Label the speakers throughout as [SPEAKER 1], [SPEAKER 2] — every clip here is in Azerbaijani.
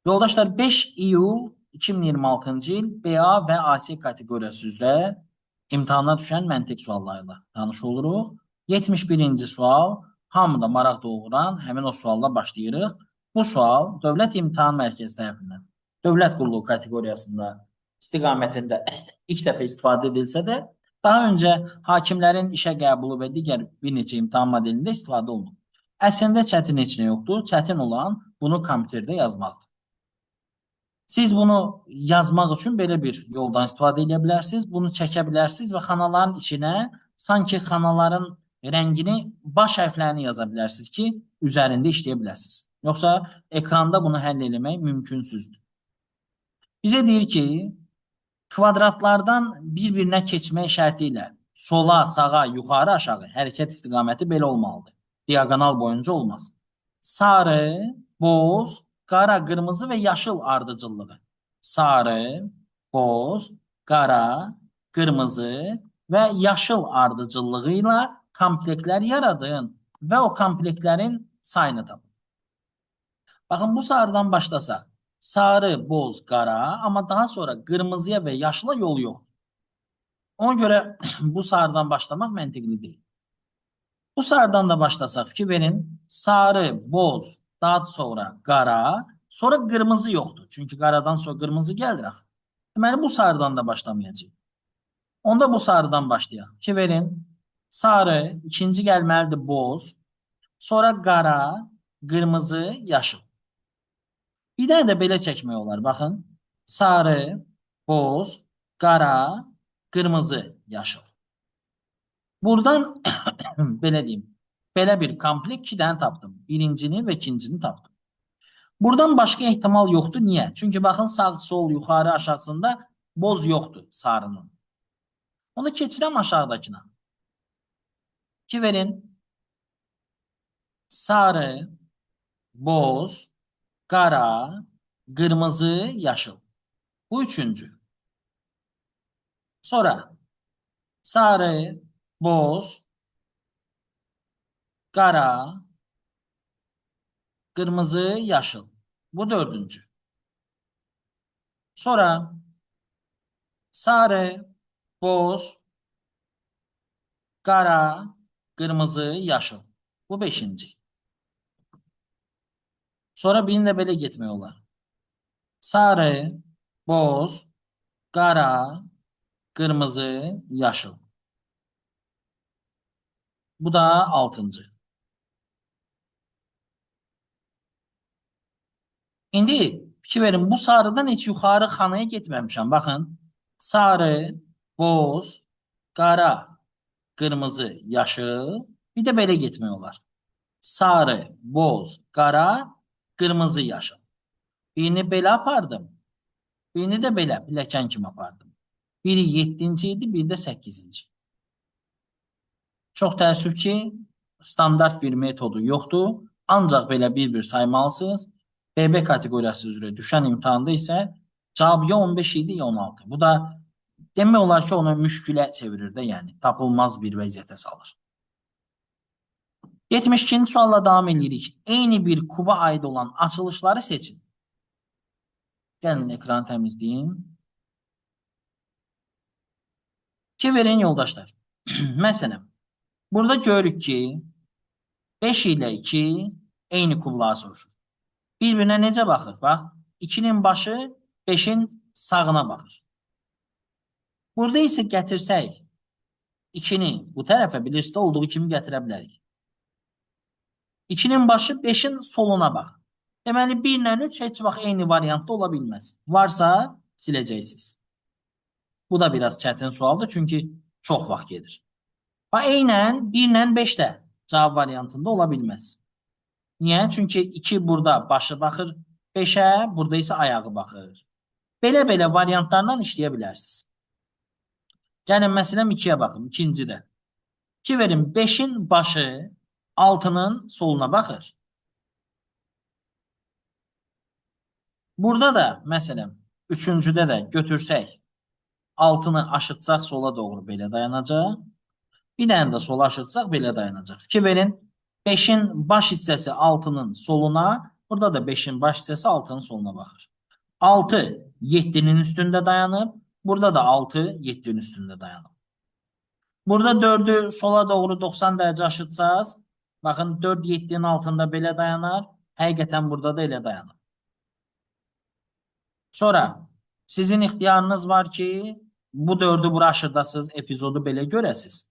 [SPEAKER 1] Yoldaşlar 5 iyul 2026-cı il BA ve AC kateqoriyası üzrə imtahana düşən məntiq suallarıyla tanış oluruq. 71-ci sual hamıda maraq doğuran həmin o sualla başlayırıq. Bu sual Dövlət İmtahan Mərkəzi tərəfindən dövlət qulluğu kateqoriyasında istiqamətində ilk dəfə istifadə edilsə də, daha öncə hakimlərin işə qəbulu və digər bir neçə imtahan modelində istifadə olunub. Əslində çətin heç nə yoxdur. Çətin olan bunu kompüterdə yazmaqdır. Siz bunu yazmaq üçün belə bir yoldan istifadə edə bilərsiniz. Bunu çəkə bilərsiniz və xanaların içinə sanki xanaların rəngini, baş hərflərini yaza bilərsiniz ki, üzərində işləyə biləsiniz. Yoxsa ekranda bunu həll etmək mümkünsüzdür. Bizə deyir ki, kvadratlardan bir-birinə keçmək şərti ilə sola, sağa, yuxarı, aşağı hərəkət istiqaməti belə olmalıdır. Diagonal boyunca olmaz. Sarı, boz, qara, qırmızı və yaşıl ardıcıllığı. Sarı, boz, qara, qırmızı və yaşıl ardıcıllığı ilə komplektlər yaradın və o komplektlərin sayını tapın. Baxın, bu sarıdan başlasaq. Sarı, boz, qara, amma daha sonra qırmızıya və yaşıla yol yox. Ona görə bu sarıdan başlamaq məntiqli deyil. Bu sarıdan da başlasaq, fikir verin. Sarı, boz, daha sonra qara, sonra qırmızı yoxdur. Çünki qaradan sonra qırmızı gəlir axı. Deməli, bu sarıdan da başlamayacaq. Onda bu sarıdan başlayaq. Fikir verin. Sarı, ikinci gəlməlidir boz, sonra qara, qırmızı, yaşıl. Bir dənə də belə çəkmək olar. Baxın. Sarı, boz, qara, qırmızı, yaşıl. Buradan belə deyim. Belə bir komplekt 2 dənə tapdım. Birincini və ikincini tapdım. Buradan başqa ehtimal yoxdur. Niyə? Çünki baxın sağ, sol, yuxarı, aşağısında boz yoxdur sarının. Onu keçirəm aşağıdakına. Ki verin. Sarı, boz, qara, qırmızı, yaşıl. Bu üçüncü. Sonra sarı, boz, qara, qırmızı, yaşıl. Bu dördüncü. Sonra sarı, boz, qara, qırmızı, yaşıl. Bu beşinci. Sonra birini də belə getmək olar. Sarı, boz, qara, qırmızı, yaşıl. Bu da altıncı. İndi fikir verin, bu sarıdan heç yuxarı xanaya getməmişəm. Baxın, sarı, boz, qara, qırmızı, yaşıl. Bir də belə getmək olar. Sarı, boz, qara, qırmızı, yaşıl. Birini belə apardım. Birini də belə pilləkən kimi apardım. Biri 7-ci idi, biri də 8-ci. Çox təəssüf ki, standart bir metodu yoxdur. Ancaq belə bir-bir saymalısınız. BB kateqoriyası üzrə düşən imtahanda isə cavab ya 15 idi, ya 16. Bu da demək olar ki, onu müşkülə çevirir də, yəni tapılmaz bir vəziyyətə salır. 72-ci sualla davam edirik. Eyni bir kuba aid olan açılışları seçin. Gəlin ekranı təmizləyim. Ki verin yoldaşlar. Məsələn, burada görürük ki 5 ilə 2 eyni kublara soruşur. Bir-birinə necə baxır? Bax, 2-nin başı 5-in sağına baxır. Burada isə gətirsək 2-ni bu tərəfə bilirsdə olduğu kimi gətirə bilərik. 2-nin başı 5-in soluna baxır. Deməli 1 ilə 3 heç vaxt eyni variantda ola bilməz. Varsa siləcəksiniz. Bu da biraz çətin sualdır, çünki çox vaxt gedir. Eynən 1 ilə 5 də cavab variantında ola bilməz. Niyə? Çünki 2 burada başı baxır 5-ə, burada isə ayağı baxır. Belə-belə variantlarla işləyə bilərsiniz. Gəlin, məsələn 2-yə baxın, ikincidə. 2 verin, 5-in başı 6-nın soluna baxır. Burada da, məsələn, üçüncüdə də götürsək, 6-nı aşıtsaq sola doğru belə dayanacaq. Bir dənə də sola aşıtsaq belə dayanacaq. Fikir verin, 5-in baş hissəsi 6-nın soluna, Burada da 5'in baş hissəsi 6'nın soluna baxır. 6 7'nin üstündə dayanıb. Burada da 6 7'nin üstündə dayanıb. Burada 4'ü sola doğru 90 derece aşıtsaz. Bakın 4 7'nin altında belə dayanar. Həqiqətən burada da elə dayanır. Sonra sizin ixtiyarınız var ki bu 4'ü bura aşırdasınız. Epizodu belə görəsiz.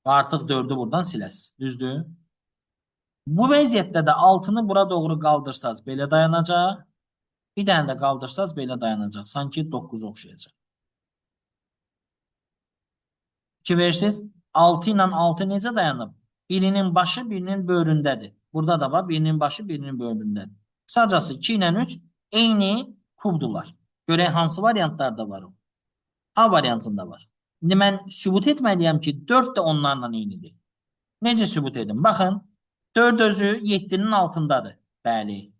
[SPEAKER 1] Və artıq 4'ü buradan siləsiz. Düzdür? Bu vəziyyətdə də 6'nı bura doğru qaldırsaz belə dayanacaq. Bir dənə də qaldırsaz belə dayanacaq. Sanki 9 oxşayacaq. 2 versiz 6 ilə 6 necə dayanıb? Birinin başı birinin böyründədir. Burada da var birinin başı birinin böyründədir. Kısacası 2 ilə 3 eyni kubdular. Görək hansı variantlarda var o? A variantında var. İndi mən sübut etməliyəm ki 4 də onlarla eynidir. Necə sübut edim? Baxın 4 özü 7'nin altındadır. Bəli.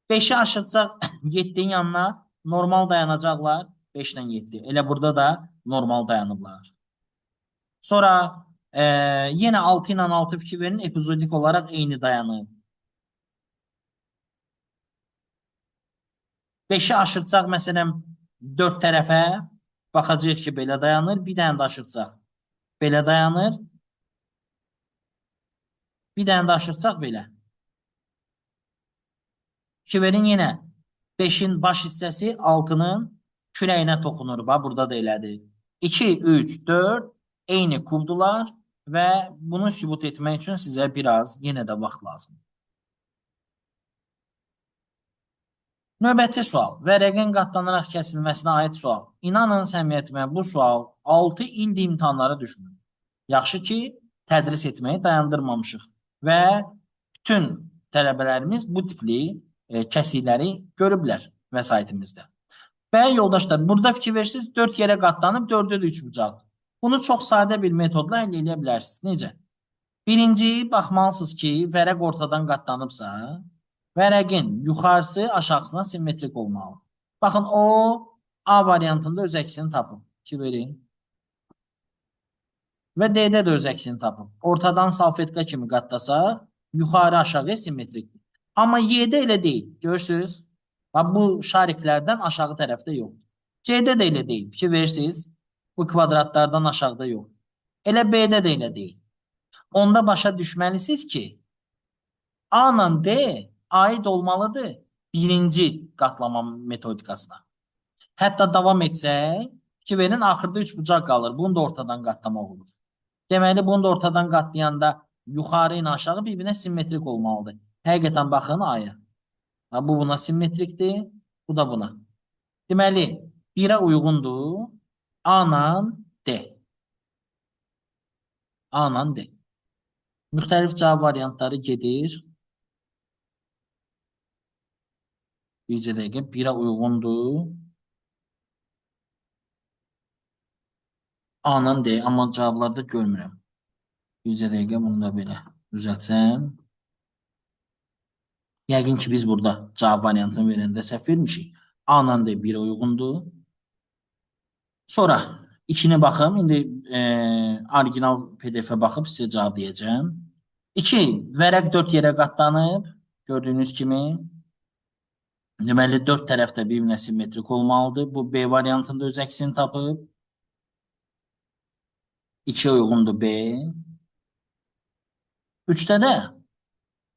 [SPEAKER 1] 5'i aşırtsaq 7'nin yanına normal dayanacaqlar. 5 ilə 7. Elə burada da normal dayanıblar. Sonra yine 6 ile 6 fikir verin. Epizodik olarak eyni dayanır. 5'i aşırtsaq məsələn 4 tərəfə baxacağıq ki belə dayanır. Bir dənə də aşırtsaq belə dayanır. Bir dənə də aşırtsaq belə. Fikir verin yenə 5'in baş hissəsi 6'nın kürəyinə toxunur. Bax burada da elədir. 2, 3, 4 eyni kubdular və bunu sübut etmək üçün sizə biraz yenə də vaxt lazım. Növbəti sual. Vərəqin qatlanaraq kəsilməsinə aid sual. İnanın səmiyyətimə bu sual 6 ildir imtahanlara düşmür. Yaxşı ki, tədris etməyi dayandırmamışıq və bütün tələbələrimiz bu tipli kəsikləri görüblər vəsaitimizdə. Və yoldaşlar, burada fikir versiniz 4 yerə qatlanıb 4'ü də 3 bucaq. Bunu çox sadə bir metodla əldə edə bilərsiniz. Necə? Birinci, baxmalısınız ki, vərəq ortadan qatlanıbsa, vərəqin yuxarısı aşağısına simmetrik olmalı. Baxın, o A variantında öz əksini tapın. 2 verin. Və D-də də öz əksini tapın. Ortadan salfetka kimi qatlasaq, yuxarı aşağı simmetrikdir. Amma Y-də elə deyil. Görürsünüz? Bu şariklərdən aşağı tərəfdə yox. C-də də elə deyil. Fikir verirsiniz? Bu kvadratlardan aşağıda yox. Elə B-də də elə deyil. Onda başa düşməlisiniz ki, A ilə D aid olmalıdır birinci qatlama metodikasına. Hətta davam etsək, ki verin, axırda 3 bucaq qalır. Bunu da ortadan qatlamaq olur. Deməli, bunu da ortadan qatlayanda yuxarı ilə aşağı bir-birinə simmetrik olmalıdır. Həqiqətən baxın A-ya. Bu buna simmetrikdir, bu da buna. Deməli, 1'ə uyğundur A ilə D. A ilə D. Müxtəlif cavab variantları gedir. Bircə dəqiqə 1'ə uyğundur. A ilə D, amma cavablarda görmürəm. Bircə dəqiqə bunu da belə düzəltsəm. Yəqin ki biz burada cavab variantını verəndə səhv vermişik. A ilə D 1'ə uyğundur. Sonra 2'ni baxım. İndi orijinal PDF-ə baxıb sizə cavab deyəcəm. 2. Vərəq 4 yerə qatlanıb. Gördüyünüz kimi. Deməli 4 tərəfdə bir-birinə simmetrik olmalıdır. Bu B variantında öz əksini tapıb. 2'ye uyğundur B. 3'də də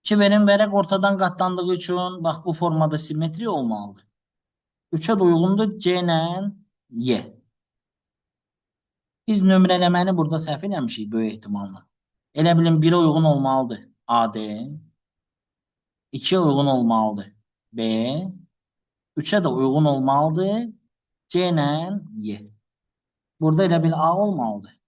[SPEAKER 1] 2 verin vərəq ortadan qatlandığı üçün bax bu formada simmetri olmalıdır. 3'ə də uyğundur C ilə Y. Biz nömrələməni burada səhv eləmişik böyük ehtimalla. Elə bilin 1'ə uyğun olmalıdır AD. 2'ye uyğun olmalıdır B. 3'ə də uyğun olmalıdır C ilə Y. Burada elə bil A olmalıdır.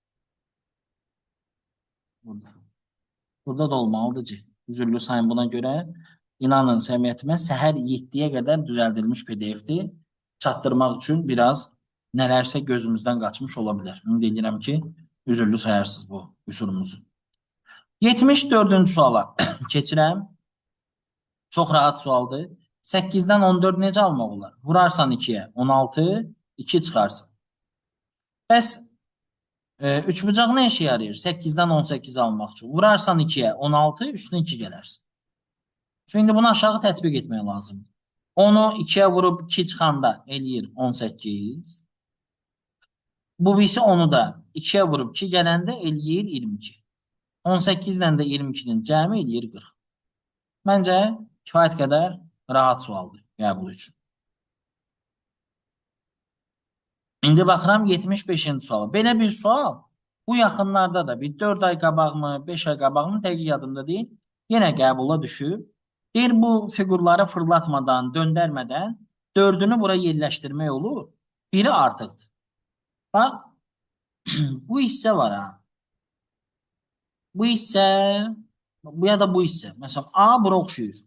[SPEAKER 1] Burada da olmalıdır C. Üzürlü sayın buna görə. İnanın səmiyyətimə səhər 7'yə qədər düzəldilmiş PDF-dir. Çatdırmaq üçün biraz nələrsə gözümüzdən qaçmış ola bilər. Ümid edirəm ki, üzürlü sayarsınız bu üsulumuzu. 74-cü suala keçirəm. Çox rahat sualdır. 8'dən 14 necə almaq olar? Vurarsan 2'yə 16, 2 çıxarsın. Bəs 3 bucaq nə işə yarayır? 8'dən 18 almaq üçün. Vurarsan 2'yə 16, üstünə 2 gələrsin. Şimdi bunu aşağı tətbiq etmək lazım. Onu 2'ye vurub 2 çıxanda eləyir 18. Bu birisi onu da 2'ye vurub 2 gələndə eləyir 22. 18 ilə də 22'nin cəmi eləyir 40. Məncə kifayət qədər rahat sualdır qəbul üçün. İndi baxıram 75-ci suala. Belə bir sual bu yaxınlarda da bir 4 ay qabaqmı, 5 ay qabaqmı dəqiq yadımda deyil. Yenə qəbula düşüb. Deyir bu fiqurları fırlatmadan, döndərmədən dördünü bura yerləşdirmək olur. Biri artıqdır. Bax, bu hissə var ha. Bu hissə, bu ya da bu hissə. Məsələn, A bura oxşuyur.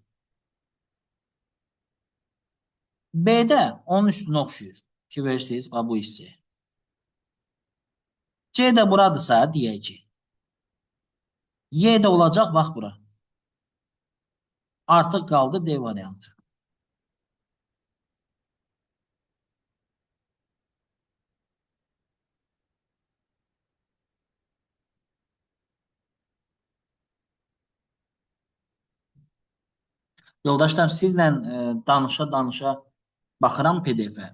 [SPEAKER 1] B də onun üstünə oxşuyur. Ki versiniz, bax bu hissə. C də buradırsa, deyək ki. Y də olacaq, bax bura. Artıq qaldı D variantı. Yoldaşlar, sizlə danışa-danışa baxıram PDF-ə.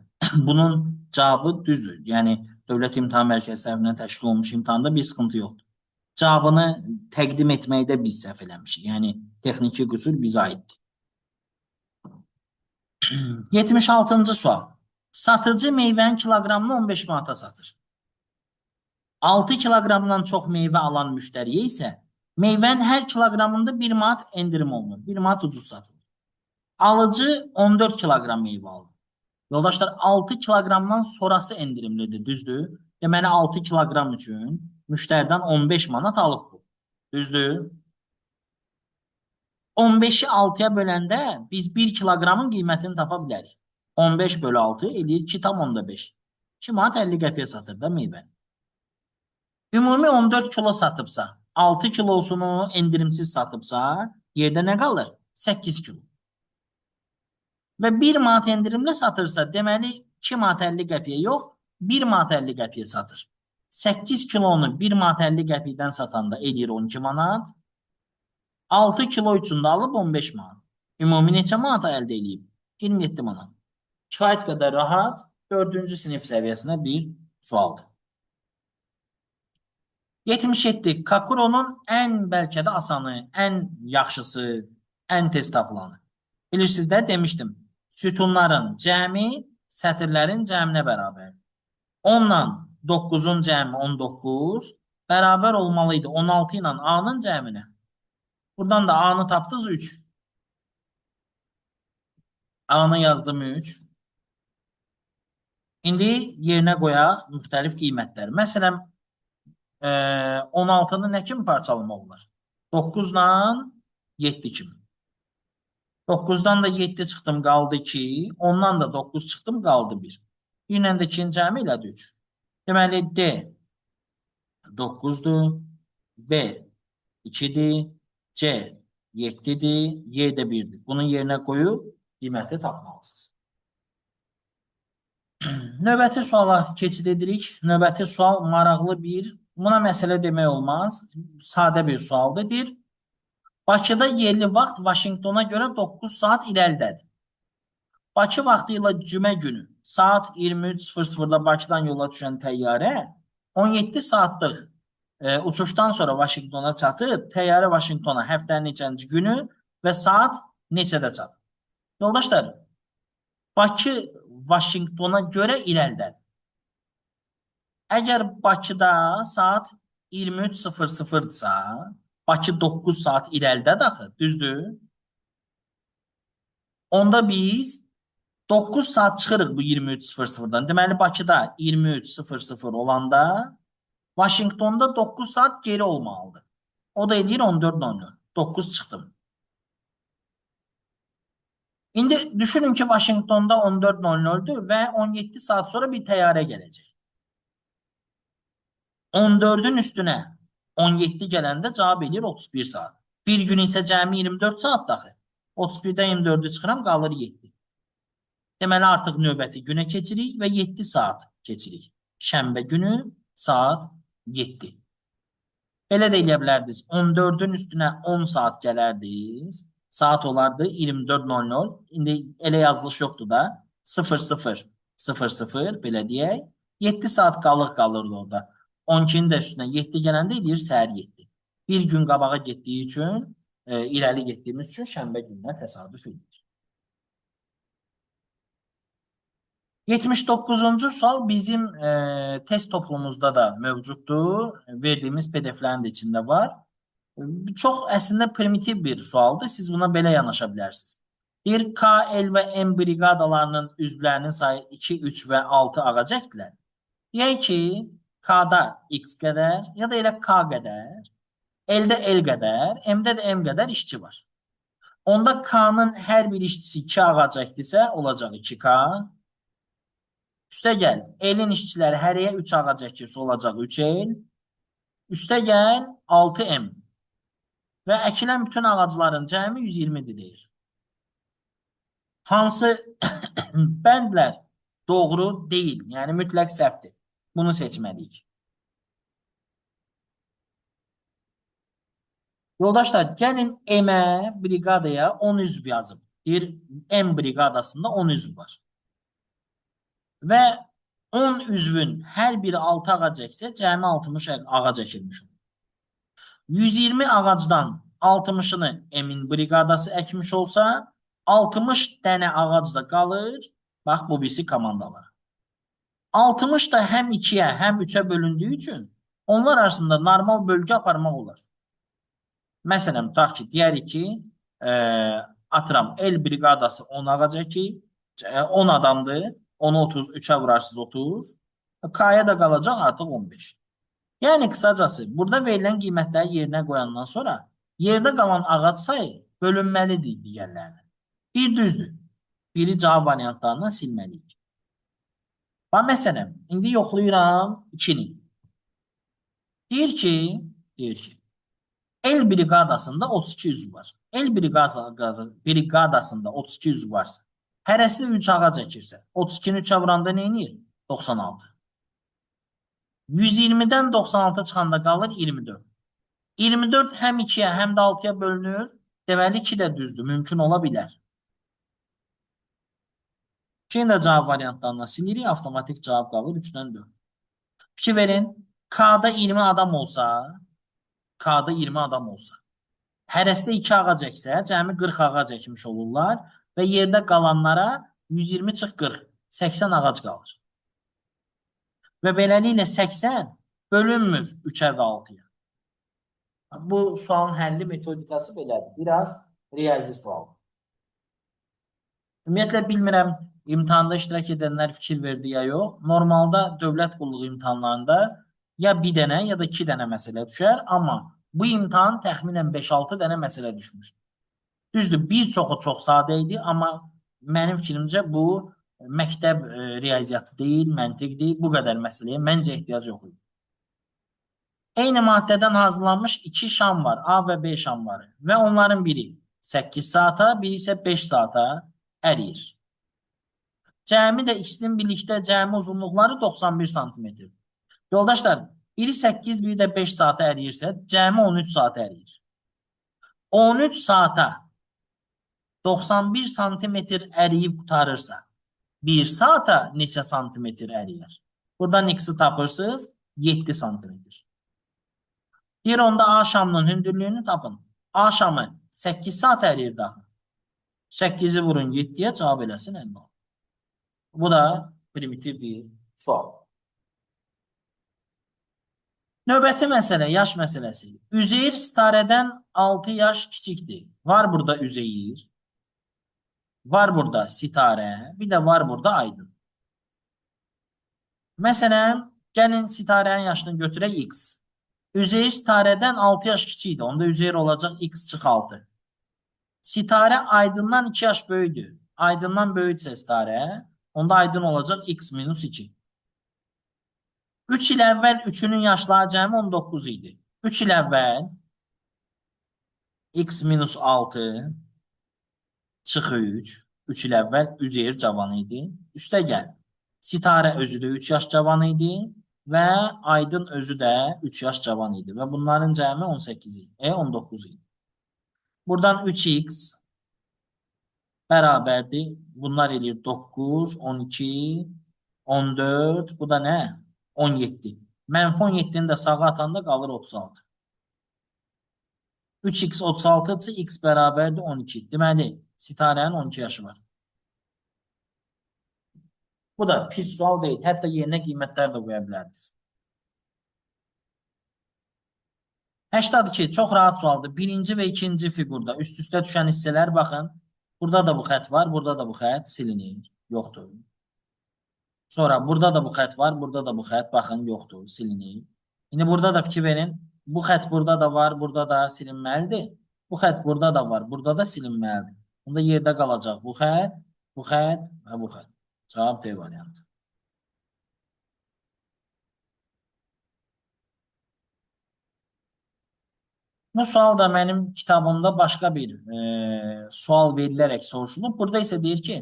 [SPEAKER 1] Bunun cavabı düzdür. Yəni, Dövlət İmtahan Mərkəzi tərəfindən təşkil olunmuş imtahanda bir sıxıntı yoxdur. Cavabını təqdim etməkdə biz səhv eləmişik. Yəni, texniki qüsur bizə aiddir. 76-cı sual. Satıcı meyvənin kiloqramını 15 manata satır. 6 kiloqramdan çox meyvə alan müştəriyə isə meyvənin hər kiloqramında 1 manat endirim olunur. 1 manat ucuz satılır. Alıcı 14 kiloqram meyvə alır. Yoldaşlar, 6 kiloqramdan sonrası endirimlidir, düzdür? Deməli 6 kiloqram üçün müştərdən 15 manat alıb bu. Düzdür? 15'i 6'ya böləndə biz 1 kiloqramın qiymətini tapa bilərik. 15 bölü 6 edir 2,5. 2 manat 50 qəpiyə satır da meyvəni. Ümumi 14 kilo satıbsa, 6 kilosunu endirimsiz satıbsa, yerdə nə qalır? 8 kilo. Və 1 manat endirimlə satırsa, deməli 2 manat 50 qəpiyə yox, 1 manat 50 qəpiyə satır. 8 kilonu 1 manat 50 qəpikdən satanda edir 12 manat. 6 kilo üçün də alıb 15 manat. Ümumi neçə manata əldə edib? 27 manat. Kifayət qədər rahat 4-cü sinif səviyyəsinə bir sualdır. 77. Kakuronun ən bəlkə də asanı, ən yaxşısı, ən tez tapılanı. Bilirsiniz də demişdim. Sütunların cəmi sətirlərin cəminə bərabər. 10 ilə 9-un cəmi 19 bərabər olmalıydı 16 ilə A-nın cəminə. Buradan da A-nı tapdınız 3. A-nı yazdım 3. İndi yerinə qoyaq müxtəlif qiymətlər. Məsələn, 16'nı nə kimi parçalamaq olar? 9 ilə 7 kimi. 9'dan da 7 çıxdım, qaldı 2. Ondan da 9 çıxdım, qaldı 1. 1 ilə də 2-nin cəmi elədi 3. Deməli, D 9'dur, B 2'dir, C 7'dir, Y də 1'dir. Bunun yerinə qoyub qiyməti tapmalısınız. Növbəti suala keçid edirik. Növbəti sual maraqlı bir, buna məsələ demək olmaz. Sadə bir sualdır. Deyir, Bakıda yerli vaxt Vaşinqtona görə 9 saat irəlidədir. Bakı vaxtı ilə cümə günü saat 23:00-da Bakıdan yola düşən təyyarə 17 saatlıq uçuşdan sonra Vaşinqtona çatıb, təyyarə Vaşinqtona həftənin neçənci günü və saat neçədə çatıb? Yoldaşlar, Bakı Vaşinqtona görə irəlidədir. Əgər Bakıda saat 23:00-dırsa, Bakı 9 saat irəlidədir axı, düzdür? Onda biz 9 saat çıxırıq bu 23:00-dan. Deməli, Bakıda 23:00 olanda Vaşinqtonda 9 saat geri olmalıdır. O da edir 14:00. 9 çıxdım. İndi düşünün ki, Vaşinqtonda 14:00'dür və 17 saat sonra bir təyyarə gələcək. 14'ün üstünə 17 gələndə cavab edir 31 saat. Bir gün isə cəmi 24 saat daxı. 31'dən 24'ü çıxıram, qalır 7. Deməli, artıq növbəti günə keçirik və 7 saat keçirik. Şənbə günü saat 7. Belə də eləyə bilərdiniz. 14'ün üstünə 10 saat gələrdiniz. saat olardı 24:00. İndi elə yazılış yoxdur da. 00:00 belə deyək. 7 saat qalırdı orada. 12'nin də üstünə 7 gələndə eləyir səhər 7. Bir gün qabağa getdiyi üçün, irəli getdiyimiz üçün şənbə gününə təsadüf edir. 79-cu sual bizim test toplumumuzda da mövcuddur. Verdiğimiz PDF'lərin də içində var. Çox əslində primitiv bir sualdır. Siz buna belə yanaşa bilərsiniz. Bir K, L və M briqadalarının üzvlərinin sayı 2, 3 və 6 ağacəkdirlər. Deyək ki, K-da X qədər ya da elə K qədər, L-də L qədər, M-də də M qədər işçi var. Onda K-nın hər bir işçisi 2 ağacəkdirsə olacaq 2K. Üstə gəl, L-in işçiləri hərəyə 3 ağacəkdirsə olacaq 3L. Üstə gəl 6M. Və əkilən bütün ağacların cəmi 120'dir deyir. Hansı bəndlər doğru deyil, yəni mütləq səhvdir. Bunu seçməliyik. Yoldaşlar, gəlin M-ə, briqadaya 10 üzv yazıb. Bir M briqadasında 10 üzv var. Və 10 üzvün hər biri 6 ağac əksə, cəmi 60 ağac əkilmiş olur. 120 ağacdan 60'ını M-in briqadası əkmiş olsa, 60 dənə ağac da qalır. Bax, bu birisi komandalar. 60 da həm 2'yə, həm 3'ə bölündüyü üçün onlar arasında normal bölgü aparmaq olar. Məsələn, tutaq ki, deyərik ki, atıram, L briqadası 10 ağac əkir, 10 adamdır, 10'u 30, 3'ə vurarsınız 30, K'ya da qalacaq artıq 15. Yəni, qısacası, burada verilən qiymətləri yerinə qoyandan sonra yerdə qalan ağac sayı bölünməlidir digərlərinə. Bir düzdür. Biri cavab variantlarından silməliyik. Bax, məsələn, indi yoxlayıram 2'ni. Deyir ki, L briqadasında 32 üzv var. L briqadasında 32 üzv varsa, hərəsi 3 ağac əkirsə, 32'ni 3'ə vuranda nə edir? 96. 120'dən 96 çıxanda qalır 24. 24 həm 2'yə, həm də 6'ya bölünür. Deməli 2 də düzdür, mümkün ola bilər. 2'nin də cavab variantlarından silirik, avtomatik cavab qalır 3'dən 4. Fikir verin, K'da 20 adam olsa, hərəsdə 2 ağac əksə, cəmi 40 ağac əkmiş olurlar və yerdə qalanlara 120 çıx 40, 80 ağac qalır. Və beləliklə 80 bölünmür 3'ə və 6'ya. Bu sualın həlli metodikası belədir. Biraz riyazi sual. Ümumiyyətlə bilmirəm, imtahanda iştirak edənlər fikir verdi ya yox. Normalda dövlət qulluğu imtahanlarında ya bir dənə ya da 2 dənə məsələ düşər, amma bu imtahan təxminən 5-6 dənə məsələ düşmüşdür. Düzdür, bir çoxu çox sadə idi, amma mənim fikrimcə bu məktəb riyaziyyatı deyil, məntiq deyil. Bu qədər məsələyə məncə ehtiyac yox idi. Eyni maddədən hazırlanmış 2 şam var, A və B şamları və onların biri 8 saata, biri isə 5 saata əriyir. Cəmi də ikisinin birlikdə cəmi uzunluqları 91 santimetr. Yoldaşlar, biri 8, biri də 5 saata əriyirsə, cəmi 13 saata əriyir. 13 saata 91 santimetr əriyib qutarırsa, 1 saata neçə santimetr əriyir? Buradan x-i tapırsınız, 7 santimetr. Bir onda A şamının hündürlüyünü tapın. A şamı 8 saat əriyir daha. 8'i vurun 7'ye cavab eləsin 50. Bu da primitiv bir sual. Növbəti məsələ, yaş məsələsi. Üzeyir Sitarədən 6 yaş kiçikdir. Var burada Üzeyir. Var burada Sitarə. Bir də var burada Aydın. Məsələn, gəlin Sitarənin yaşını götürək X. Üzeyir Sitarədən 6 yaş kiçikdir. Onda Üzeyir olacaq X çıx 6. Sitarə Aydından 2 yaş böyüdür. Aydından böyüdsə Sitarə, onda Aydın olacaq X minus 2. 3 il əvvəl 3'ünün yaşları cəmi 19 idi. 3 il əvvəl X minus 6 çıx 3. 3 il əvvəl Üzeyir cavan idi. Üstə gəl. Sitarə özü də 3 yaş cavan idi. Və Aydın özü də 3 yaş cavan idi. Və bunların cəmi 18 idi. 19 idi. Buradan 3x bərabərdir. Bunlar eləyir 9, 12, 14. Bu da nə? 17. Mənfi 17-ni də sağa atanda qalır 36. 3x 36-dırsa x bərabərdir 12. Deməli, Sitarənin 12 yaşı var. Bu da pis sual deyil. Hətta yerinə qiymətlər də qoya bilərdiniz. 82 çox rahat sualdır. Birinci və ikinci fiqurda üst-üstə düşən hissələr baxın. Burada da bu xətt var, burada da bu xətt silinir. Yoxdur. Sonra burada da bu xətt var, burada da bu xətt baxın yoxdur, silinir. İndi burada da fikir verin. Bu xətt burada da var, burada da silinməlidir. Bu xətt burada da var, burada da silinməlidir. Bunda yerdə qalacaq bu xətt, bu xətt və bu xətt. Cavab D variantı. Bu sual da mənim kitabımda başqa bir sual verilərək soruşulub. Burada isə deyir ki,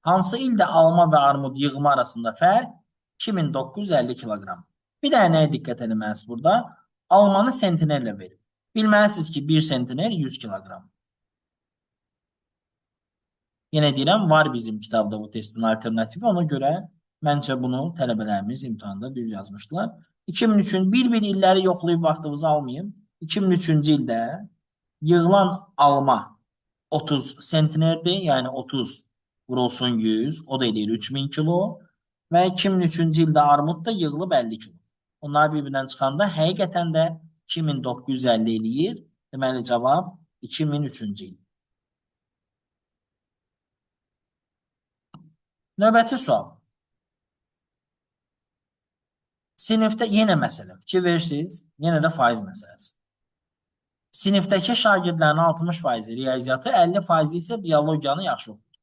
[SPEAKER 1] hansı ildə alma və armud yığımı arasında fərq 2950 kiloqram. Bir dənə nəyə diqqət edilməlisin burada? Almanı sentinerlə verir. Bilməlisiniz ki, 1 sentiner 100 kiloqram. Yenə deyirəm, var bizim kitabda bu testin alternativi. Ona görə məncə bunu tələbələrimiz imtahanda düz yazmışdılar. 2003-ün bir-bir illəri yoxlayıb vaxtınızı almayın. 2003-cü ildə yığılan alma 30 sentinerdir. Yəni 30 vurulsun 100. O da edir 3000 kilo. Və 2003-cü ildə armud da yığılıb 50 kilo. Onlar bir-birindən çıxanda həqiqətən də 2950 eləyir. Deməli cavab 2003-cü il. Növbəti sual. Sinifdə yenə məsələ. Fikir verirsiniz, yenə də faiz məsələsi. Sinifdəki şagirdlərin 60% riyaziyyatı, 50% isə biologiyanı yaxşı oxuyur.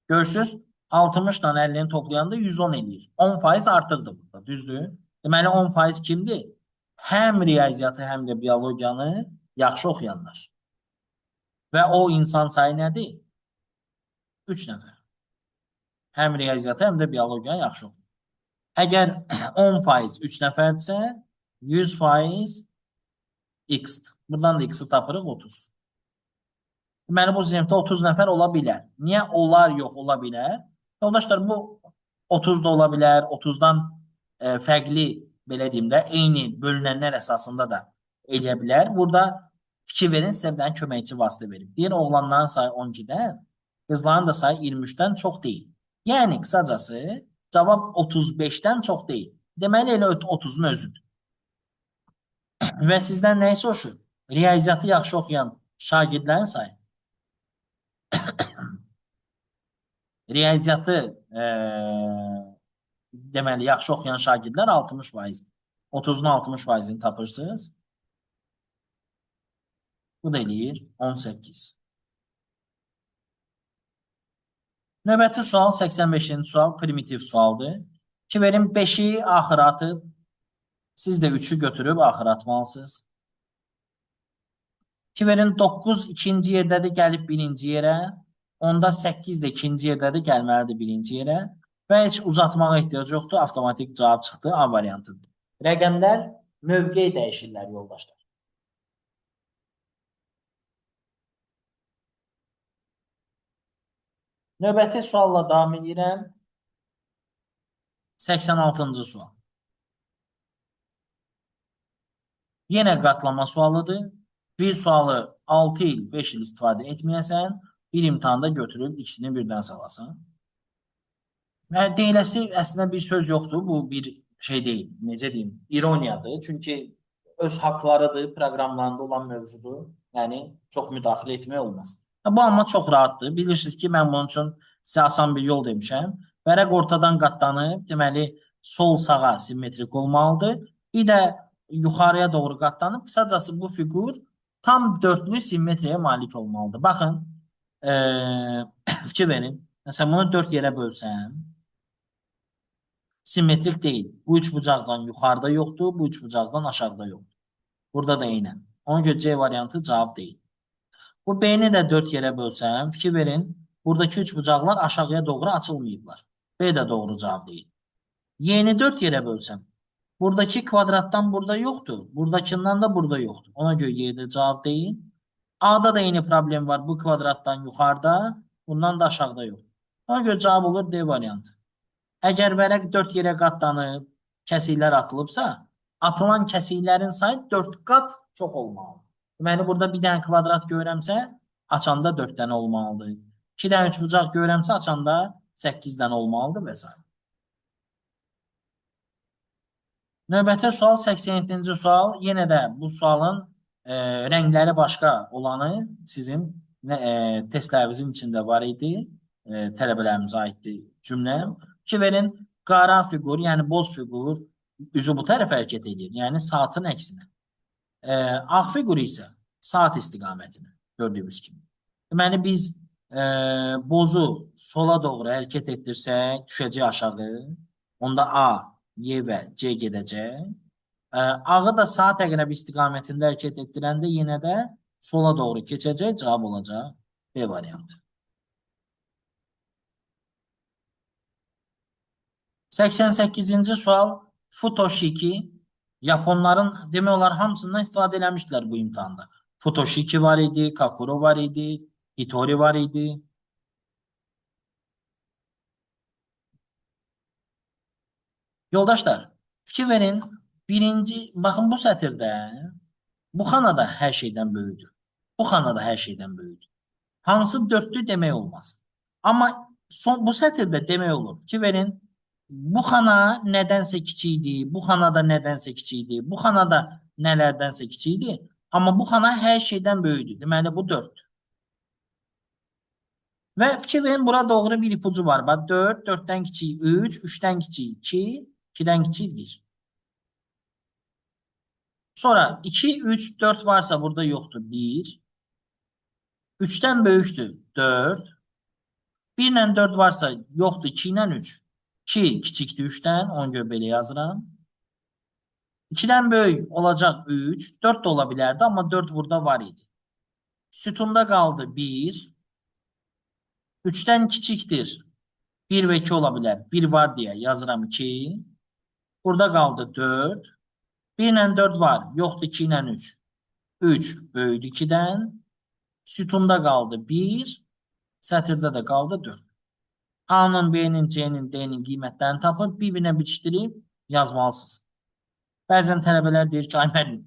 [SPEAKER 1] Görürsünüz, 60 ilə 50-ni toplayanda 110 eləyir. 10% artıqdır burada, düzdür? Deməli 10% kimdir? Həm riyaziyyatı, həm də biologiyanı yaxşı oxuyanlar. Və o insan sayı nədir? 3 nəfər. Həm riyaziyyatı, həm də biologiyanı yaxşı oxuyur. Əgər 10% 3 nəfərdirsə, 100% x-dir. Buradan da x-i tapırıq 30. Deməli, bu sinifdə 30 nəfər ola bilər. Niyə olar, yox ola bilər? Yoldaşlar, bu 30 da ola bilər, 30-dan fərqli, belə deyim də, eyni bölünənlər əsasında da eləyə bilər. Burada fikir verin, sizə bir dənə köməkçi vasitə verim. Deyir, oğlanların sayı 12-dən, qızların da sayı 23-dən çox deyil. Yəni, qısacası, cavab 35-dən çox deyil. Deməli, elə 30-un özüdür. Və sizdən nəyi soruşur? Riyaziyyatı yaxşı oxuyan şagirdlərin sayı. Riyaziyyatı deməli, yaxşı oxuyan şagirdlər 60%. 30-un 60%-ni tapırsınız. Bu da eləyir 18. Növbəti sual 85-ci sual primitiv sualdır. Ki verin 5-i axıra atıb, siz də 3-ü götürüb axıra atmalısınız. Ki verin 9 ikinci yerdədir, gəlib birinci yerə. Onda 8 də ikinci yerdədir, gəlməlidir birinci yerə. Və heç uzatmağa ehtiyac yoxdur, avtomatik cavab çıxdı, A variantıdır. Rəqəmlər mövqeyi dəyişirlər, yoldaşlar. Növbəti sualla davam edirəm. 86-cı sual. Yenə qatlama sualıdır. Bir sualı 6 il, 5 il istifadə etməyəsən, bir imtahanda götürüb ikisini birdən salasan. Və deyiləsi əslində bir söz yoxdur. Bu bir şey deyil. Necə deyim? İroniyadır. Çünki öz haqlarıdır, proqramlarında olan mövzudur. Yəni çox müdaxilə etmək olmaz. Bu amma çox rahatdır. Bilirsiniz ki, mən bunun üçün sizə asan bir yol demişəm. Vərəq ortadan qatlanıb, deməli sol sağa simmetrik olmalıdır. Bir də yuxarıya doğru qatlanıb. Qısacası bu fiqur tam dörtlü simmetriyaya malik olmalıdır. Baxın, fikir verin. Məsələn, bunu 4 yerə bölsəm, simmetrik deyil. Bu üç bucaqdan yuxarıda yoxdur, bu üç bucaqdan aşağıda yoxdur. Burada da eynən. Ona görə C variantı cavab deyil. Bu B-ni də 4 yerə bölsəm, fikir verin, buradakı üç bucaqlar aşağıya doğru açılmayıblar. B də doğru cavab deyil. Y-ni 4 yerə bölsəm, buradakı kvadratdan burada yoxdur, buradakından da burada yoxdur. Ona görə Y də cavab deyil. A-da da eyni problem var, bu kvadratdan yuxarıda, Bundan da aşağıda yox. Ona görə cavab olur D variantı. Əgər vərəq 4 yerə qatlanıb, kəsiklər atılıbsa, atılan kəsiklərin sayı 4 qat çox olmalıdır. Deməli, burada bir dənə kvadrat görəmsə, açanda 4 dənə olmalıdır. 2 dənə üçbucaq görəmsə, açanda 8 dənə olmalıdır və s. Növbəti sual 87-ci sual. Yenə də bu sualın rəngləri başqa olanı sizin testlərinizin içində var idi. Tələbələrimizə aiddir cümlə. Ki verin qara fiqur, yəni boz fiqur üzü bu tərəfə hərəkət edir. Yəni saatın əksinə. Ağ fiqur isə saat istiqamətinə gördüyümüz kimi. Deməli biz bozu sola doğru hərəkət etdirsək, düşəcək aşağı. Onda A, Y və C gedəcək. Ağı da saat əqrəbi istiqamətində hərəkət etdirəndə yenə də sola doğru keçəcək. Cavab olacaq B variantı. 88-ci sual Futoshiki. Japonların demək olar hamısından istifadə eləmişdilər bu imtihanda. Futoshiki var idi, Kakuro var idi, Hitori var idi. Yoldaşlar, fikir verin. Birinci, baxın bu sətirdə bu xanada hər şeydən böyüdür. Bu xanada hər şeydən böyüdür. Hansı dörtlü demək olmaz. Amma bu sətirdə demək olur. Fikir verin. Bu xana nədənsə kiçik idi, bu xanada nədənsə kiçik idi, bu xanada nələrdənsə kiçik idi. Amma bu xana hər şeydən böyüdür. Deməli, bu 4. Və fikir verin, burada doğru bir ipucu var. Bax, 4, 4-dən kiçik 3, 3-dən kiçik 2, 2-dən kiçik 1. Sonra 2, 3, 4 varsa burada yoxdur 1. 3-dən böyükdür 4. 1 ilə 4 varsa yoxdur 2 ilə 3. 2 kiçikdir 3-dən, ona görə belə yazıram. 2-dən böyük olacaq 3, 4 də ola bilərdi, amma 4 burada var idi. Sütunda qaldı 1. 3-dən kiçikdir 1 və 2 ola bilər. 1 var deyə yazıram 2. Burada qaldı 4. 1 ilə 4 var, yoxdur 2 ilə 3. 3 böyüdü 2-dən. Sütunda qaldı 1. Sətirdə də qaldı 4. A-nın, B-nin, C-nin, D-nin qiymətlərini tapıb bir-birinə bitişdirib yazmalısınız. Bəzən tələbələr deyir ki, ay müəllim,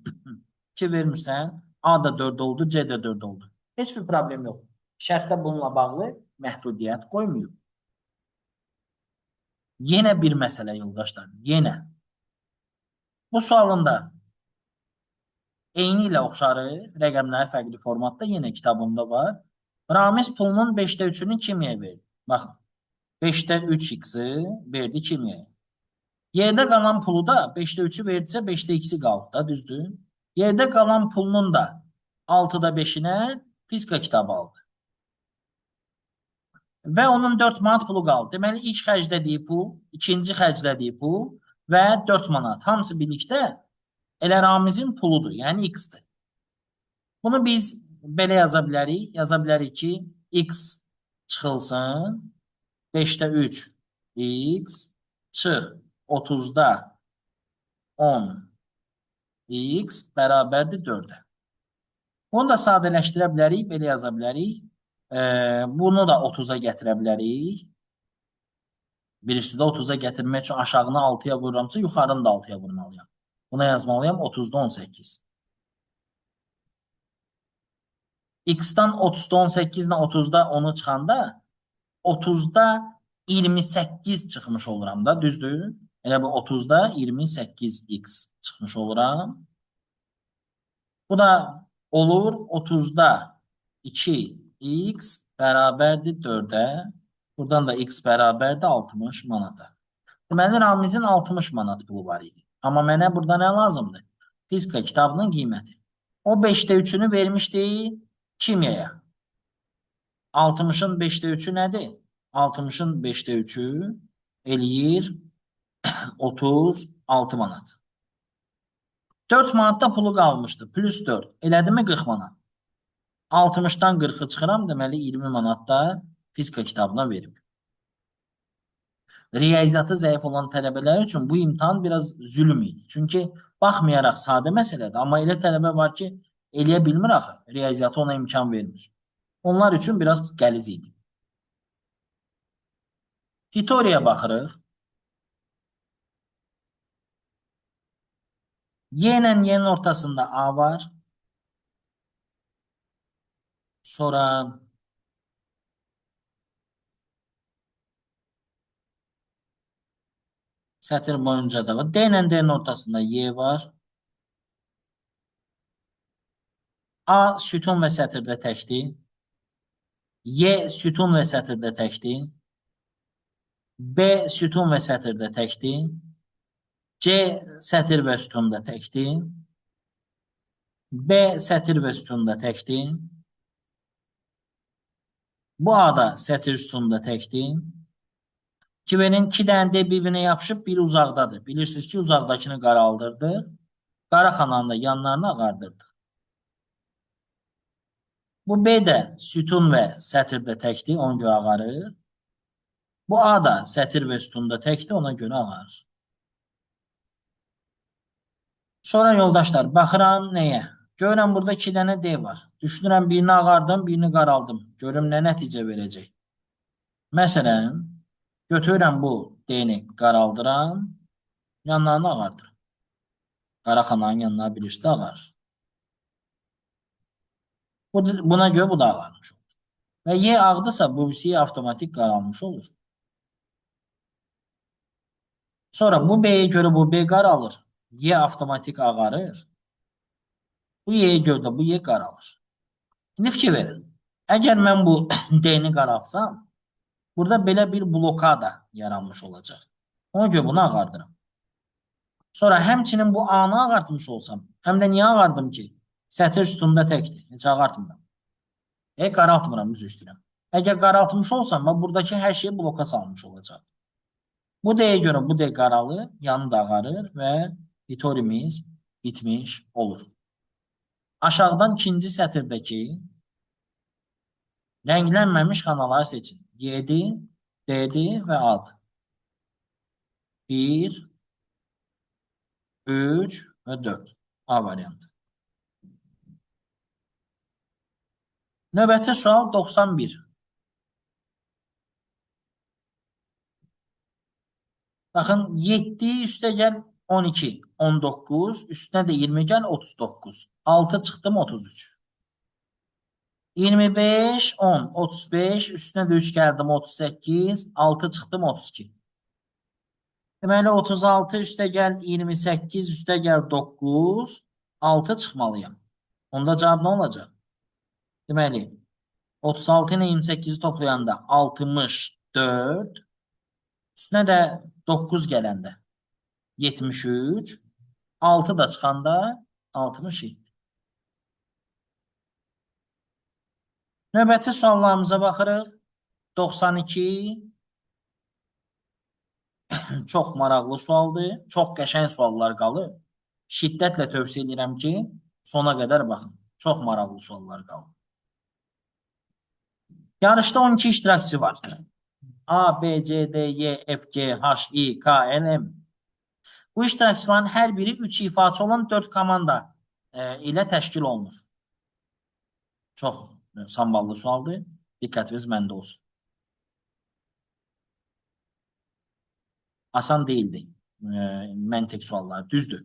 [SPEAKER 1] 2 vermirsən, A da 4 oldu, C də 4 oldu. Heç bir problem yox. Şərtdə bununla bağlı məhdudiyyət qoymuyor. Yenə bir məsələ yoldaşlar, yenə. Bu sualında eyni ilə oxşarı, rəqəmlər fərqli formatda yenə kitabımda var. Ramiz pulunun 5-də 3-ünü kimyəyə verir? Baxın. 5'te 3x'i verdi kimyaya. Yerdə qalan pulu da 5'te 3'ü verdisə 5'te 2'si qaldı da, düzdür? Yerdə qalan pulunun da 6'da 5'inə fizika kitabı aldı. Və onun 4 manat pulu qaldı. Deməli, ilk xərclədiyi pul, ikinci xərclədiyi pul və 4 manat. Hamısı birlikdə elə Ramizin puludur, yəni x-dir. Bunu biz belə yaza bilərik. Yaza bilərik ki, x çıxılsın. 5'te 3 x çıx 30'da 10 x bərabərdir 4'ə. Bunu da sadələşdirə bilərik, belə yaza bilərik. Bunu da 30'a gətirə bilərik. Birisi də 30'a gətirmək üçün aşağını 6'ya vururamsa, yuxarını da 6'ya vurmalıyam. Buna yazmalıyam 30'da 18. X-dan 30'da 18 ilə 30'da 10'u çıxanda 30'da 28 çıxmış oluram da, düzdür? Elə bu 30'da 28x çıxmış oluram. Bu da olur 30'da 2x bərabərdir 4'ə. Buradan da x bərabərdir 60 manata. Deməli, Ramizin 60 manat pulu var idi. Amma mənə burada nə lazımdır? Fizika kitabının qiyməti. O 5'də 3'ünü vermişdi kimyaya. 60'ın 5'də 3'ü nədir? 60'ın 5'də 3'ü eləyir 36 manat. 4 manatda pulu qalmışdı. Plus 4. Elədi mi 40 manat? 60'dan 40'ı çıxıram. Deməli 20 manatda fizika kitabına verib. Riyaziyyatı zəif olan tələbələr üçün bu imtahan biraz zülm idi. Çünki baxmayaraq sadə məsələdir. Amma elə tələbə var ki, eləyə bilmir axı. Riyaziyyatı ona imkan vermir. Onlar üçün biraz qəliz idi. Hitoriya baxırıq. Y ilə Y-nin ortasında A var. Sonra sətr boyunca da var. D ilə D-nin ortasında Y var. A sütun və sətirdə təkdir. Y sütun və sətirdə təkdir. B sütun və sətirdə təkdir. C sətir və sütunda təkdir. B sətir və sütunda təkdir. Bu A da sətir sütunda təkdir. Kivenin iki dənə D bir-birinə yapışıb, biri uzaqdadır. Bilirsiniz ki, uzaqdakını qaraldırdı. Qara xananın da yanlarını ağardırdı. Bu B də sütun və sətirdə təkdir, ona görə ağarır. Bu A da sətir və sütunda təkdir, ona görə ağarır. Sonra yoldaşlar, baxıram nəyə? Görürəm burada iki dənə D var. Düşünürəm birini ağardım, birini qaraldım. Görüm nə nəticə verəcək. Məsələn, götürürəm bu D-ni qaraldıram, yanlarını ağardır. Qara xananın yanına birisi də ağarır. Buna görə bu da ağarmış olur. Və Y ağdısa bu birisi avtomatik qaralmış olur. Sonra bu B'ye görə bu B qaralır. Y avtomatik ağarır. Bu Y'ye görə də bu Y qaralır. İndi fikir verin. Əgər mən bu D-ni qaraltsam, burada belə bir blokada yaranmış olacaq. Ona görə bunu ağardıram. Sonra həmçinin bu A-nı ağartmış olsam, həm də niyə ağardım ki? Sətir sütunda təkdir. Heç ağartmıram. Qaraltmıram, üzr istəyirəm. Əgər qaraltmış olsam, buradakı hər şeyi bloka salmış olacaq. Bu D-yə görə bu D qaralır, yanı da ağarır və hitorimiz bitmiş olur. Aşağıdan ikinci sətirdəki rənglənməmiş xanaları seçin. Y-dir, D-dir və A-dır. 1, 3 və 4. A variantı. Növbəti sual 91. Baxın, 7 üstə gəl 12, 19, üstünə də 20 gəl 39. 6 çıxdım 33. 25, 10, 35, üstünə də 3 gəldim 38, 6 çıxdım 32. Deməli 36 üstə gəl 28, üstə gəl 9, 6 çıxmalıyam. Onda cavab nə olacaq? Deməli 36 ilə 28-i toplayanda 64, üstünə də 9 gələndə 73, 6 da çıxanda 67. Növbəti suallarımıza baxırıq. 92 çox maraqlı sualdır. Çox qəşəng suallar qalır. Şiddətlə tövsiyə edirəm ki, sona qədər baxın. Çox maraqlı suallar qalır. Yarışda 12 iştirakçı var. A, B, C, D, Y, F, G, H, I, K, L, M. Bu iştirakçıların hər biri 3 ifaçı olan 4 komanda ilə təşkil olunur. Çox samballı sualdır. Diqqətiniz məndə olsun. Asan deyildi. Məntiq suallar, düzdür.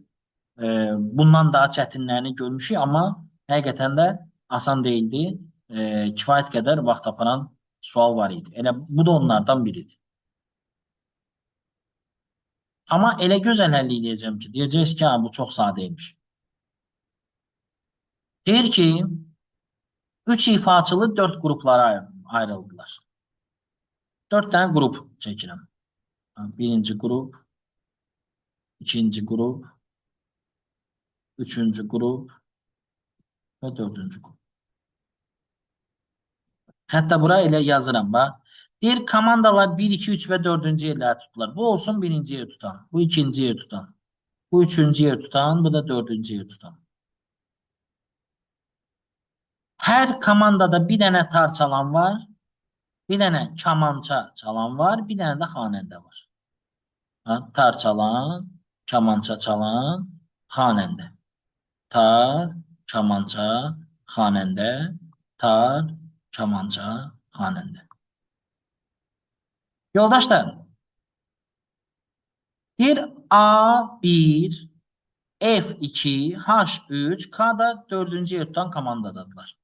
[SPEAKER 1] Bundan daha çətinlərini görmüşük, amma həqiqətən də asan deyildi. Kifayət qədər vaxt aparan sual var idi. Elə bu da onlardan biridir. Amma elə gözəl həll eləyəcəm ki, deyəcəyiz ki, bu çox sadəymiş. Deyir ki, 3 ifaçılı 4 qruplara ayrıldılar. 4 dənə qrup çəkirəm. Birinci qrup, ikinci qrup, üçüncü qrup və dördüncü qrup. Hətta bura elə yazıram. Deyir, komandalar 1, 2, 3 və 4-cü yerləri tutular. Bu olsun birinci yer tutan, bu ikinci yer tutan, bu üçüncü yer tutan, bu da 4-cü yer tutan. Hər komandada bir dənə tar çalan var, bir dənə kamança çalan var, bir dənə də xanəndə var. Tar çalan, kamança çalan, xanəndə. Tar, kamança, xanəndə, tar, kamança, xanəndə. Yoldaşlar, bir A1, F2, H3, K da dördüncü yurtdan komandadadılar.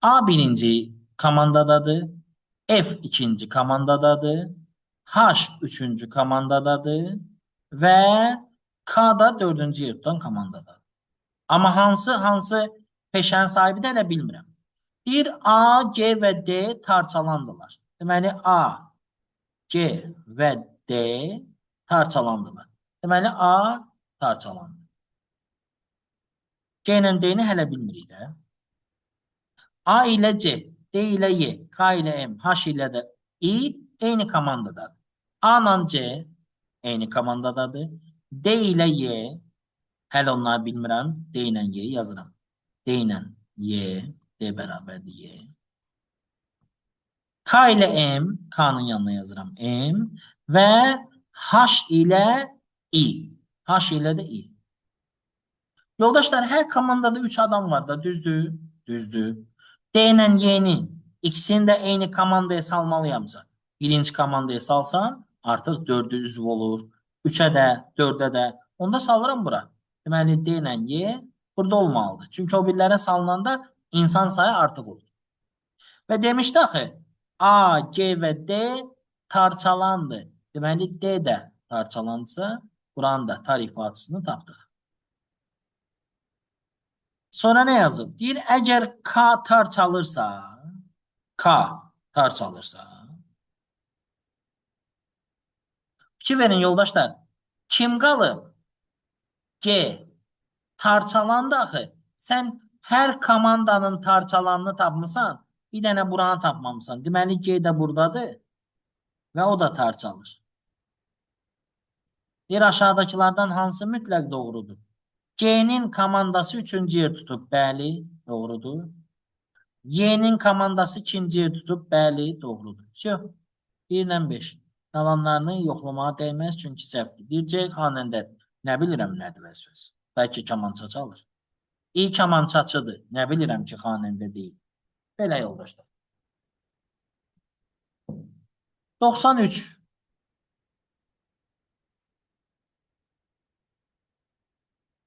[SPEAKER 1] A birinci komandadadır, F ikinci komandadadır, H üçüncü komandadadır ve K da dördüncü yurtdan komandadadır. Ama hansı peşənin sahibi də elə bilmirəm. Bir A, G ve D tarçalandılar. Deməli A, G ve D tarçalandılar. Deməli A tarçalandı. G ilə D-ni hələ bilmirik də. A ilə C, D ilə Y, K ilə M, H ilə də I eyni komandadadır. A ilə C eyni komandadadır. D ilə Y, hələ onları bilmirəm. D ilə Y yazıram. D ilə Y, D bərabərdir Y. K ilə M, K'nın yanına yazıram M və H ilə I. H ilə də I. Yoldaşlar, hər komandada 3 adam var da, düzdür? Düzdür. D ilə Y'nin ikisini də eyni komandaya salmalıyamsa, birinci komandaya salsan, artıq 4'ü üzv olur. 3'ə də, 4'ə də. Onda salıram bura. Deməli, D ilə Y burada olmalıdır. Çünki o birlərə salınanda insan sayı artıq olur. Və demişdi axı, A, G və D tarçalandı. Deməli, D də tarçalandısa, buranın da tarifatçısını tapdıq. Sonra ne yazıb? Deyir, əgər K tarçalırsa, K tarçalırsa, fikir verin yoldaşlar, kim qalıb? G tarçalandı axı. Sən hər komandanın tarçalanını tapmısan, bir dənə buranı tapmamısan. Deməli, G də buradadır və o da tarçalır. Bir aşağıdakilardan hansı mütləq doğrudur? G'nin komandası 3-cü yer tutub, bəli, doğrudur. Y'nin komandası 2-ci yer tutub, bəli, doğrudur. Всё. 1 ilə 5. Qalanlarını yoxlamağa dəyməz, çünki səhvdir. Deyəcək, xanəndə nə bilirəm nədir vəzifəsi. Bəlkə kamança çalır. İyi kamançaçıdır. Nə bilirəm ki, xanəndə deyil. Belə yoldaşlar. 93.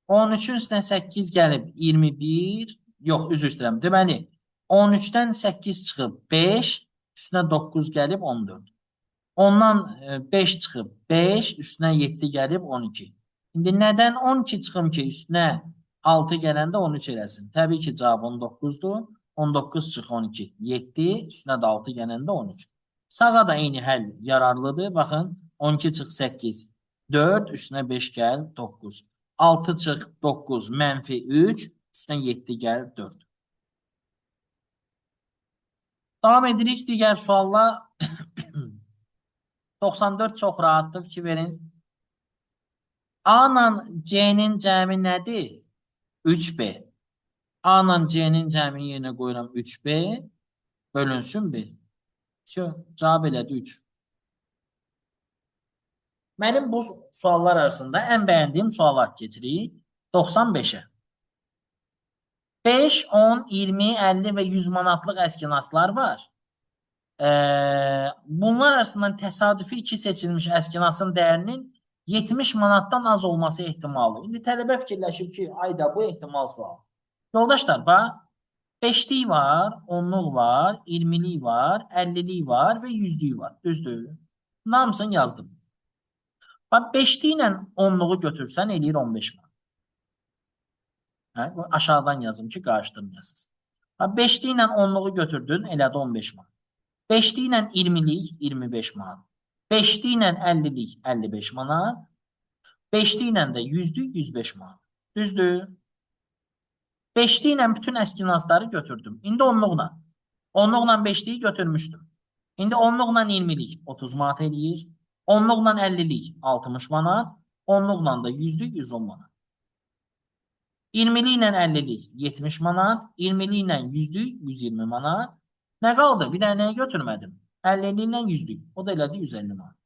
[SPEAKER 1] 13'ün üstüne 8 gəlib 21. Yox, üzr istəyirəm. Deməli, 13'dən 8 çıxıb 5, üstünə 9 gəlib 14. Ondan 5 çıxıb 5, üstünə 7 gəlib 12. İndi nədən 12 çıxım ki, üstünə 6 gələndə 13 eləsin? Təbii ki, cavab 19'dur. 19 çıx 12. 7, üstünə də 6 gələndə 13. Sağa da eyni həll yararlıdır. Baxın, 12 çıx 8, 4, üstünə 5 gəl 9. 6 çıx 9, mənfi 3, üstünə 7 gəl 4. Davam edirik digər sualla. 94 çox rahatdır, fikir verin. A ilə C'nin cəmi nədir? 3B. A ilə C'nin cəmi yerinə qoyuram 3B. Bölünsün B. Cavab elədi 3. Mənim bu suallar arasında ən bəyəndiyim suallar keçirik. 95'e. 5, 10, 20, 50 və 100 manatlıq əskinaslar var. Bunlar arasından təsadüfi 2 seçilmiş əskinasın dəyərinin 70 manatdan az olması ehtimalı. İndi tələbə fikirləşir ki, ayda bu ehtimal sual. Yoldaşlar, bax, 5'lik var, 10'luq var, 20'lik var, 50'lik var və 100'lük var. Düzdür? Hamısını yazdım. Bax, 5'lik ilə 10'luğu götürsən, eləyir 15 manat. Hə? Aşağıdan yazım ki, qarışdırmayasınız. 5'lik ilə 10'luğu götürdün, elədi 15 manat. 5'lik ilə 20'lik 25 manat. 5'lik ilə 50'lik 55 manat. 5'lik ilə də 100'lük 105 manat. Düzdür? 5'lik ilə bütün əskinasları götürdüm. İndi 10'luqla. 10'luqla 5'liyi götürmüşdüm. İndi 10'luqla 20'lik 30 manat eləyir. 10'luqla 50'lik 60 manat. 10'luqla da 100'lük 110 manat. 20'lik ilə 50'lik 70 manat. 20'lik ilə 100'lük 120 manat. Nə qaldı? Bir dənə götürmədim. 50'lik ilə 100'lük. O da elədi 150 manat.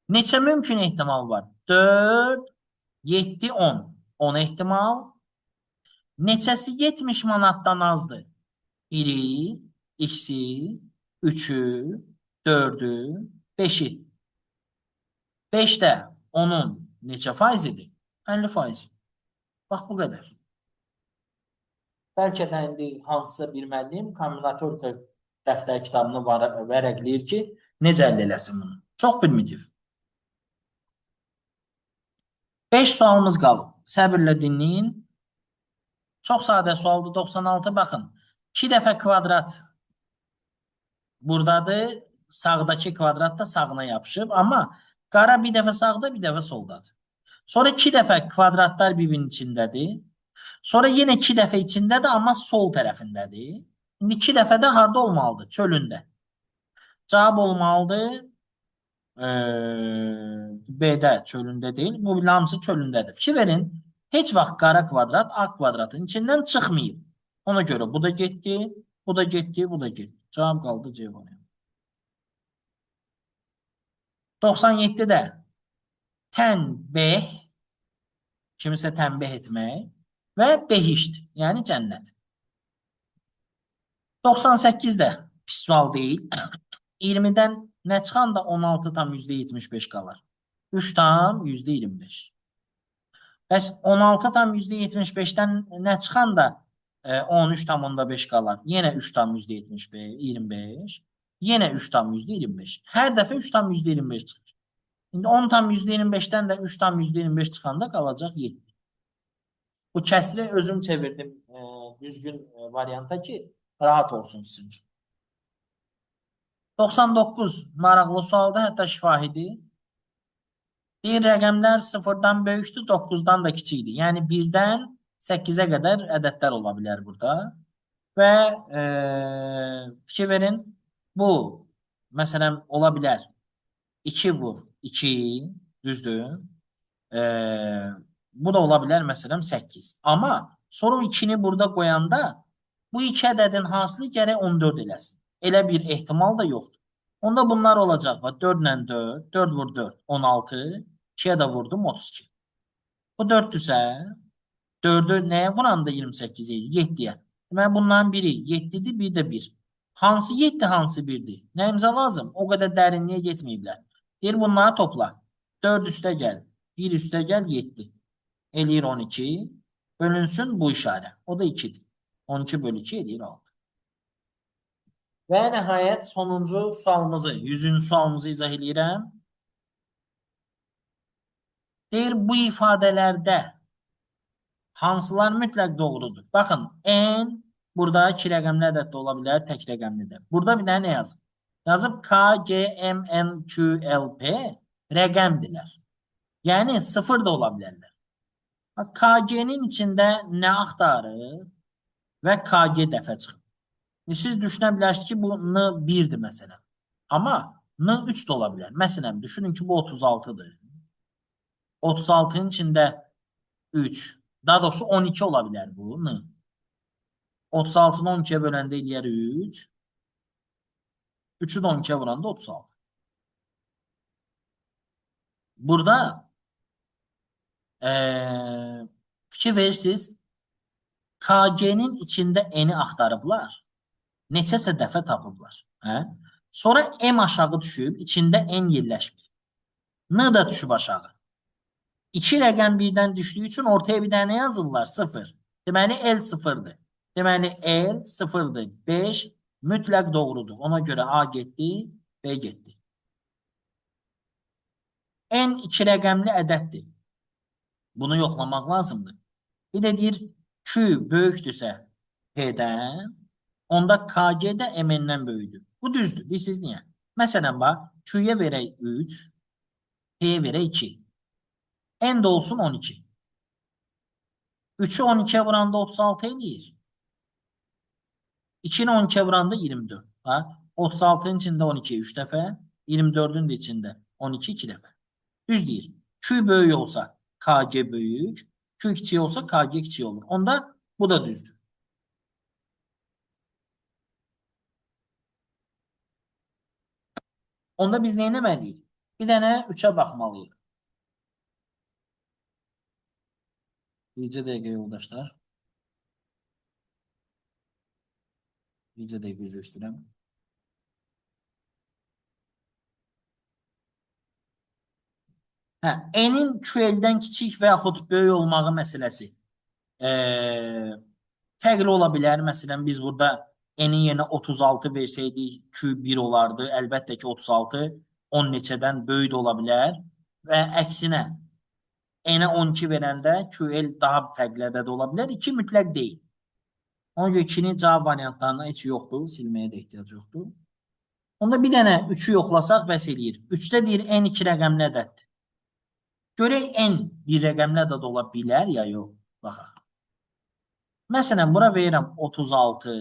[SPEAKER 1] Neçə mümkün ehtimal var? 4, 7, 10. 10 ehtimal. Neçəsi 70 manatdan azdır? 1'i, 2'si, 3'ü, 4'ü, 5'i. 5 də onun neçə faizidir? 50%. Bax bu qədər. Bəlkə də indi hansısa bir müəllim kombinatorika dəftər kitabını vərəqləyir ki, necə əldə eləsin bunu. Çox primitiv. 5 sualımız qalıb. Səbirlə dinləyin. Çox sadə sualdır. 96 baxın. 2 dəfə kvadrat buradadır. Sağdakı kvadrat da sağına yapışıb. Amma qara bir dəfə sağda, bir dəfə soldadır. Sonra 2 dəfə kvadratlar bir-birinin içindədir. Sonra yenə 2 dəfə içindədir, amma sol tərəfindədir. İndi 2 dəfə də harda olmalıdır? Çölündə. Cavab olmalıdır. B-də çölündə deyil. Bu hamısı çölündədir. Fikir verin. Heç vaxt qara kvadrat A kvadratın içindən çıxmayıb. Ona görə bu da getdi, bu da getdi, bu da getdi. Cavab qaldı C variantı. 97-də tənbeh, kimisə tənbeh etmək və behişt, yəni cənnət. 98-də pis sual deyil. 20-dən nə çıxan da 16 tam %75 qalır. 3 tam %25. Bəs 16 tam %75-dən nə çıxan da 13 tam onda 5 qalar. Yenə 3 tam %75, 25. Yenə 3 tam %25. Hər dəfə 3 tam %25 çıxır. İndi 10 tam %25-dən də 3 tam %25 çıxanda qalacaq 7. Bu kəsri özüm çevirdim düzgün varianta ki, rahat olsun sizin üçün. 99 maraqlı sualda, hətta şifahidir. Deyir, rəqəmlər 0-dan böyükdür, 9-dan da kiçikdir. Yəni 1-dən 8-ə qədər ədədlər ola bilər burada. Və fikir verin, bu, məsələn, ola bilər 2 vur 2, düzdür. Bu da ola bilər, məsələn, 8. Amma sonra 2-ni burada qoyanda bu 2 ədədin hasılı gərək 14 eləsin. Elə bir ehtimal da yoxdur. Onda bunlar olacaq. 4 ilə 4, 4 vur 4, 16, 2-yə də vurdum 32. Bu 4-dürsə, 4-ü nəyə vuranda 28 edir? 7-yə. Deməli, bunların biri 7-dir, bir də 1. Hansı 7, hansı 1-dir? Nəyimizə lazım? O qədər dərinliyə getməyiblər. Deyir, bunları topla. 4 üstə gəl, 1 üstə gəl, 7. Eləyir 12. Bölünsün bu işarə. O da 2-dir. 12 bölü 2 eləyir 6. Və nəhayət sonuncu sualımızı, 100-cü sualımızı izah eləyirəm. Deyir, bu ifadələrdə hansılar mütləq doğrudur? Baxın, n burada 2 rəqəmli ədəd də ola bilər, tək rəqəmli də. Burada bir dənə nə yazıb? Yazıb K, G, M, N, Q, L, P rəqəmdirlər. Yəni 0 da ola bilərlər. KG-nin içində nə axtarır və KG dəfə çıxır. Siz düşünə bilərsiniz ki, bu N1-dir məsələn. Amma N3 də ola bilər. Məsələn, düşünün ki, bu 36-dır. 36-nın içində 3. Daha doğrusu 12 ola bilər bu N. 36-nı 12-yə böləndə eləyər 3. 3-ü də 12-yə vuranda 36. Burada fikir verirsiniz, KG-nin içində N-i axtarıblar. Neçəsə dəfə tapıblar. Hə? Sonra M aşağı düşüb, içində N yerləşmir. N da düşüb aşağı. 2 rəqəm birdən düşdüyü üçün ortaya bir dənə yazırlar, 0. Deməli, L 0-dır. Deməli, L 0-dır. 5 mütləq doğrudur. Ona görə A getdi, B getdi. N 2 rəqəmli ədəddir. Bunu yoxlamaq lazımdır. Bir də deyir, Q böyükdürsə P-dən, onda KG də M-dən böyükdür. Bu düzdür. Bilirsiniz niyə? Məsələn, bax, Q-yə verək 3, P-yə verək 2. N də olsun 12. 3'ü 12'ye vuranda 36 eləyir. 2'ni 12'ye vuranda 24. 36'nın içində 12 3 dəfə, 24'ün də içində 12 2 dəfə. Düz deyir. Q böyük olsa KG böyük, Q kiçik olsa KG kiçik olur. Onda bu da düzdür. Onda biz nə etməliyik? Bir dənə 3'ə baxmalıyıq. Bircə dəqiqə yoldaşlar. Bircə dəqiqə üzr istəyirəm. Hə, n-in QL-dən kiçik və yaxud böyük olmağı məsələsi e, fərqli ola bilər. Məsələn, biz burada n-in yerinə 36 versəydik, Q1 olardı. Əlbəttə ki, 36 10 neçədən böyük də ola bilər. Və əksinə, n-ə 12 verəndə QL daha fərqli ədəd ola bilər. 2 mütləq deyil. Ona görə 2-nin cavab variantlarına heç yoxdur. Silməyə də ehtiyac yoxdur. Onda bir dənə 3-ü yoxlasaq bəs eləyir. 3-də deyir n 2 rəqəmli ədəddir. Görək n bir rəqəmli ədəd ola bilər ya yox. Baxaq. Məsələn, bura verirəm 36,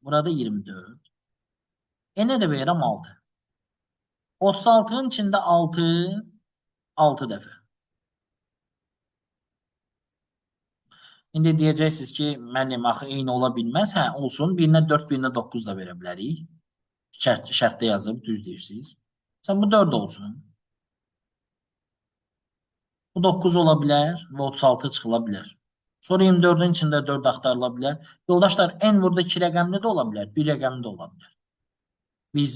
[SPEAKER 1] burada 24. N-ə də verirəm 6. 36-nın içində 6, 6 dəfə. İndi deyəcəksiniz ki, mənim axı eyni ola bilməz. Hə, olsun. Birinə 4, birinə 9 da verə bilərik. Şərtdə yazıb, düz deyirsiniz. Sən bu 4 olsun. Bu 9 ola bilər və 36 çıxıla bilər. Sonra 24-ün içində 4 axtarıla bilər. Yoldaşlar, n burada 2 rəqəmli də ola bilər, 1 rəqəmli də ola bilər. Biz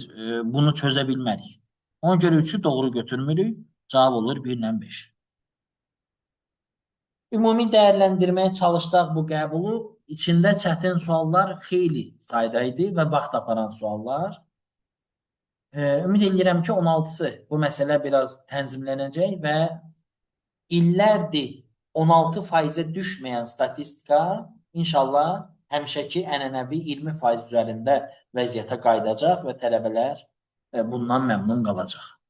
[SPEAKER 1] bunu çözə bilmərik. Ona görə 3-ü doğru götürmürük. Cavab olur 1 ilə 5. Ümumi dəyərləndirməyə çalışsaq bu qəbulu, içində çətin suallar xeyli sayda idi və vaxt aparan suallar. Ümid edirəm ki, 16-sı bu məsələ biraz tənzimlənəcək və illərdir 16%-ə düşməyən statistika inşallah həmişəki ənənəvi 20% üzərində vəziyyətə qayıdacaq və tələbələr bundan məmnun qalacaq.